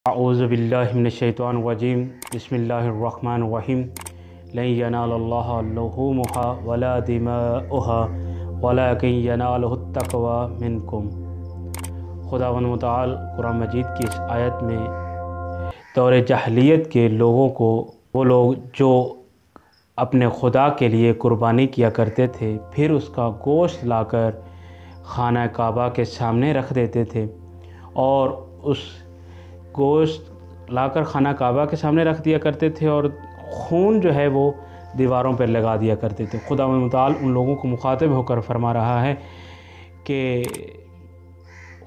औज़ुबिल्लाहि मिनश्शैतानिर्रजीम बिस्मिल्लाहिर्रहमानिर्रहीम लन यनालल्लाह लुहूमुहा वला दिमाउहा वलाकिन यनालुहुत-तक़वा मिनकुम। खुदावंद मुतआल कुरान मजीद की इस आयत में दौर जahलियत के लोगों को, वो लोग जो अपने खुदा के लिए कुर्बानी किया करते थे, फिर उसका गोश्त लाकर खाना काबा के सामने रख देते थे और उस गोश्त लाकर खाना काबा के सामने रख दिया करते थे और खून जो है वो दीवारों पर लगा दिया करते थे। खुदावंद मुतआल उन लोगों को मुखातिब होकर फरमा रहा है कि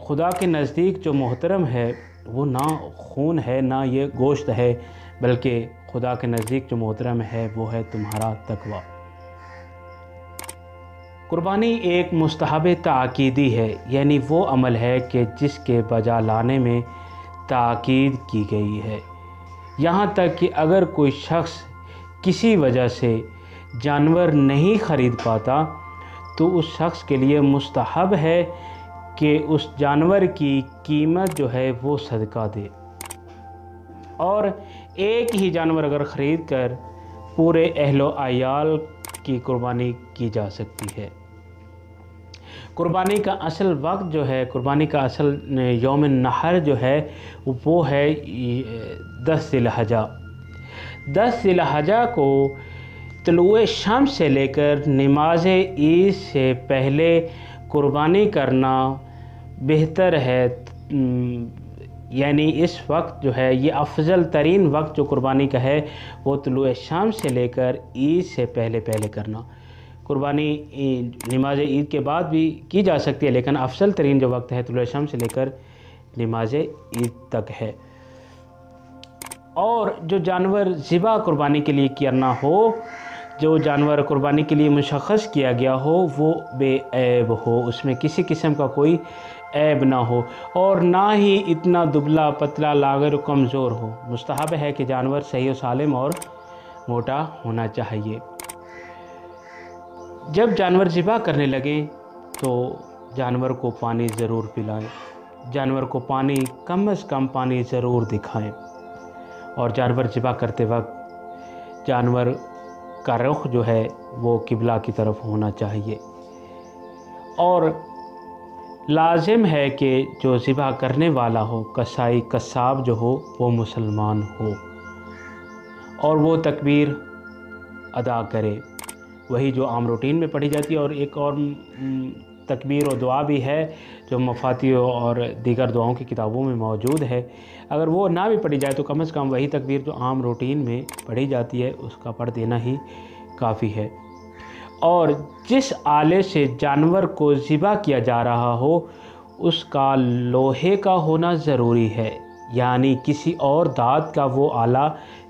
खुदा के नज़दीक जो मोहतरम है वो ना खून है ना ये गोश्त है, बल्कि खुदा के नज़दीक जो मोहतरम है वो है तुम्हारा तकवा। कुर्बानी एक मुस्तहब ताकीदी है, यानी वो अमल है कि जिसके बजा लाने में ताकीद की गई है। यहाँ तक कि अगर कोई शख्स किसी वजह से जानवर नहीं ख़रीद पाता तो उस शख्स के लिए मुस्तहब है कि उस जानवर की कीमत जो है वो सदका दे। और एक ही जानवर अगर ख़रीद कर पूरे अहलो अयाल की कुर्बानी की जा सकती है। कुर्बानी का असल वक्त जो है, कुर्बानी का असल यौम नहर जो है वो है 10 ज़िलहजा। 10 ज़िलहजा को तुलुए शम्स से लेकर नमाज ईद से पहले कुर्बानी करना बेहतर है। यानी इस वक्त जो है ये अफजल तरीन वक्त जो कुर्बानी का है वो तुलुए शम्स से लेकर ईद से पहले करना। कुर्बानी नमाज ईद के बाद भी की जा सकती है, लेकिन अफजल तरीन जो वक्त है तुलुए शम्स से लेकर नमाज ईद तक है। और जो जानवर ज़िबा कुर्बानी के लिए करना हो, जो जानवर कुर्बानी के लिए मुशख़्ख़स किया गया हो, वो बेऐब हो, उसमें किसी किस्म का कोई ऐब ना हो और ना ही इतना दुबला पतला लागर कमज़ोर हो। मुस्तहब है कि जानवर सही व सालिम और मोटा होना चाहिए। जब जानवर ज़िबा करने लगें तो जानवर को पानी ज़रूर पिलाएं, जानवर को पानी कम से कम पानी ज़रूर दिखाएं और जानवर ज़िबा करते वक्त जानवर का रुख जो है वो किबला की तरफ होना चाहिए। और लाजिम है कि जो ज़िबा करने वाला हो, कसाई कसाब जो हो, वो मुसलमान हो और वो तकबीर अदा करे, वही जो आम रूटीन में पढ़ी जाती है। और एक और तकबीर और दुआ भी है जो मफाती और दीगर दुआओं की किताबों में मौजूद है। अगर वो ना भी पढ़ी जाए तो कम से कम वही तकबीर जो आम रूटीन में पढ़ी जाती है उसका पढ़ देना ही काफ़ी है। और जिस आले से जानवर को ज़िबा किया जा रहा हो उसका लोहे का होना ज़रूरी है, यानी किसी और धात का वो आला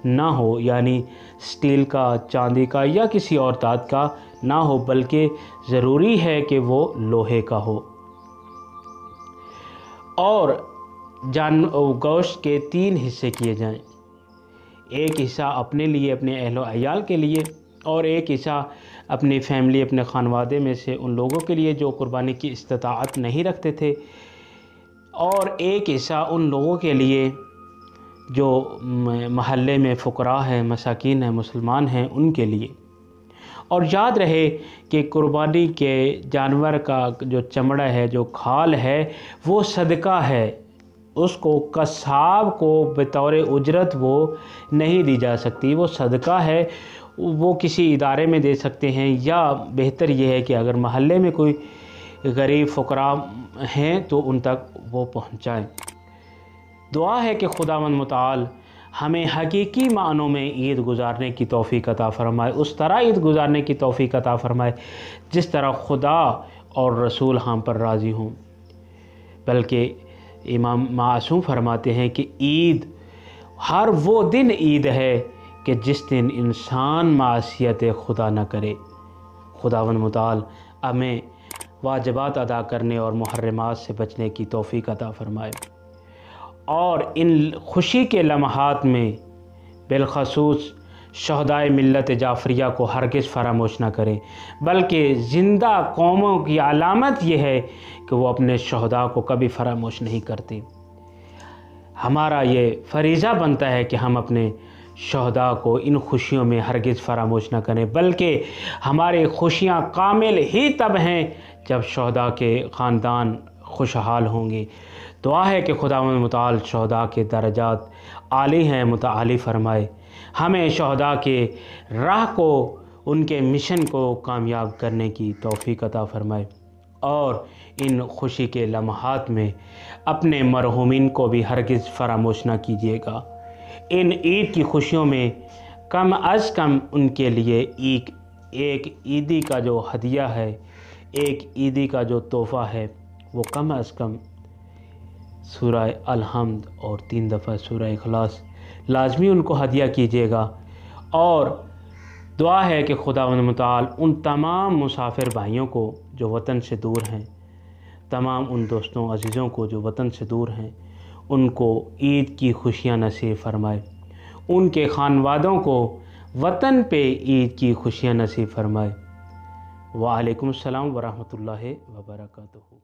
ना हो, यानी स्टील का, चांदी का या किसी और धात का ना हो, बल्कि ज़रूरी है कि वो लोहे का हो। और गोश्त के 3 हिस्से किए जाएं, एक हिस्सा अपने लिए, अपने अहलो अयाल के लिए, और एक हिस्सा अपनी फैमिली, अपने खानवादे में से उन लोगों के लिए जो कुर्बानी की इस्तिताअत नहीं रखते थे, और एक हिस्सा उन लोगों के लिए जो महल्ले में फ़ुकरा हैं, मसाकीन हैं, मुसलमान हैं, उनके लिए। और याद रहे कि कुर्बानी के जानवर का जो चमड़ा है, जो खाल है, वो सदका है, उसको कसाब को बतौर उजरत वो नहीं दी जा सकती, वो सदका है। वो किसी इदारे में दे सकते हैं, या बेहतर ये है कि अगर महल्ले में कोई गरीब फ़ुकरा हैं तो उन तक वो पहुँचाएँ। दुआ है कि खुदावंद मुतआल हमें हकीकी मानों में ईद गुज़ारने की तौफ़ीक़ अता फ़रमाए, उस तरह ईद गुज़ारने की तौफ़ीक़ अता फ़रमाए जिस तरह खुदा और रसूल हम पर राज़ी हों। बल्कि इमाम मासूम फरमाते हैं कि ईद, हर वो दिन ईद है कि जिस दिन इंसान मासियत खुदा न करे। खुदावंद मुतआल हमें वाजिबात अदा करने और मुहर्रमात से बचने की तौफ़ीक़ अता फ़रमाए और इन खुशी के लम्हात में बिलखसूस शहदाए मिल्लत जाफ़रिया को हरगिज़ फरामोश न करें, बल्कि ज़िंदा कौमों की अलामत यह है कि वो अपने शहदा को कभी फरामोश नहीं करते। हमारा ये फरीज़ा बनता है कि हम अपने शहदा को इन खुशियों में हरगिज़ फरामोश न करें, बल्कि हमारी खुशियाँ कामिल ही तब हैं जब शहदा के ख़ानदान खुशहाल होंगे। दुआ है कि खुदावंद मुताल शहदा के दर्जात आली हैं, मुताली फ़रमाए, हमें शहदा के राह को, उनके मिशन को कामयाब करने की तौफ़ीक़ अता फ़रमाए और इन खुशी के लम्हात में अपने मरहूमिन को भी हरगिज़ फरामोश न कीजिएगा। इन ईद की खुशियों में कम अज़ कम उनके लिए एक ईदी का जो हदिया है, एक ईदी का जो तोहफ़ा है, वो कम अज़ कम सूरह अल-हम्द और 3 दफ़ा सूरह इखलास लाज़मी उनको हदिया कीजिएगा। और दुआ है कि खुदावंद मुताल उन तमाम मुसाफिर भाइयों को जो वतन से दूर हैं, तमाम उन दोस्तों अज़ीज़ों को जो वतन से दूर हैं, उनको ईद की खुशियाँ नसीब फ़रमाए, उनके खानवादों को वतन पे ईद की खुशियाँ नसीब फ़रमाए। वालेकुम अस्सलाम व रहमतुल्लाहि व बरकातुहू।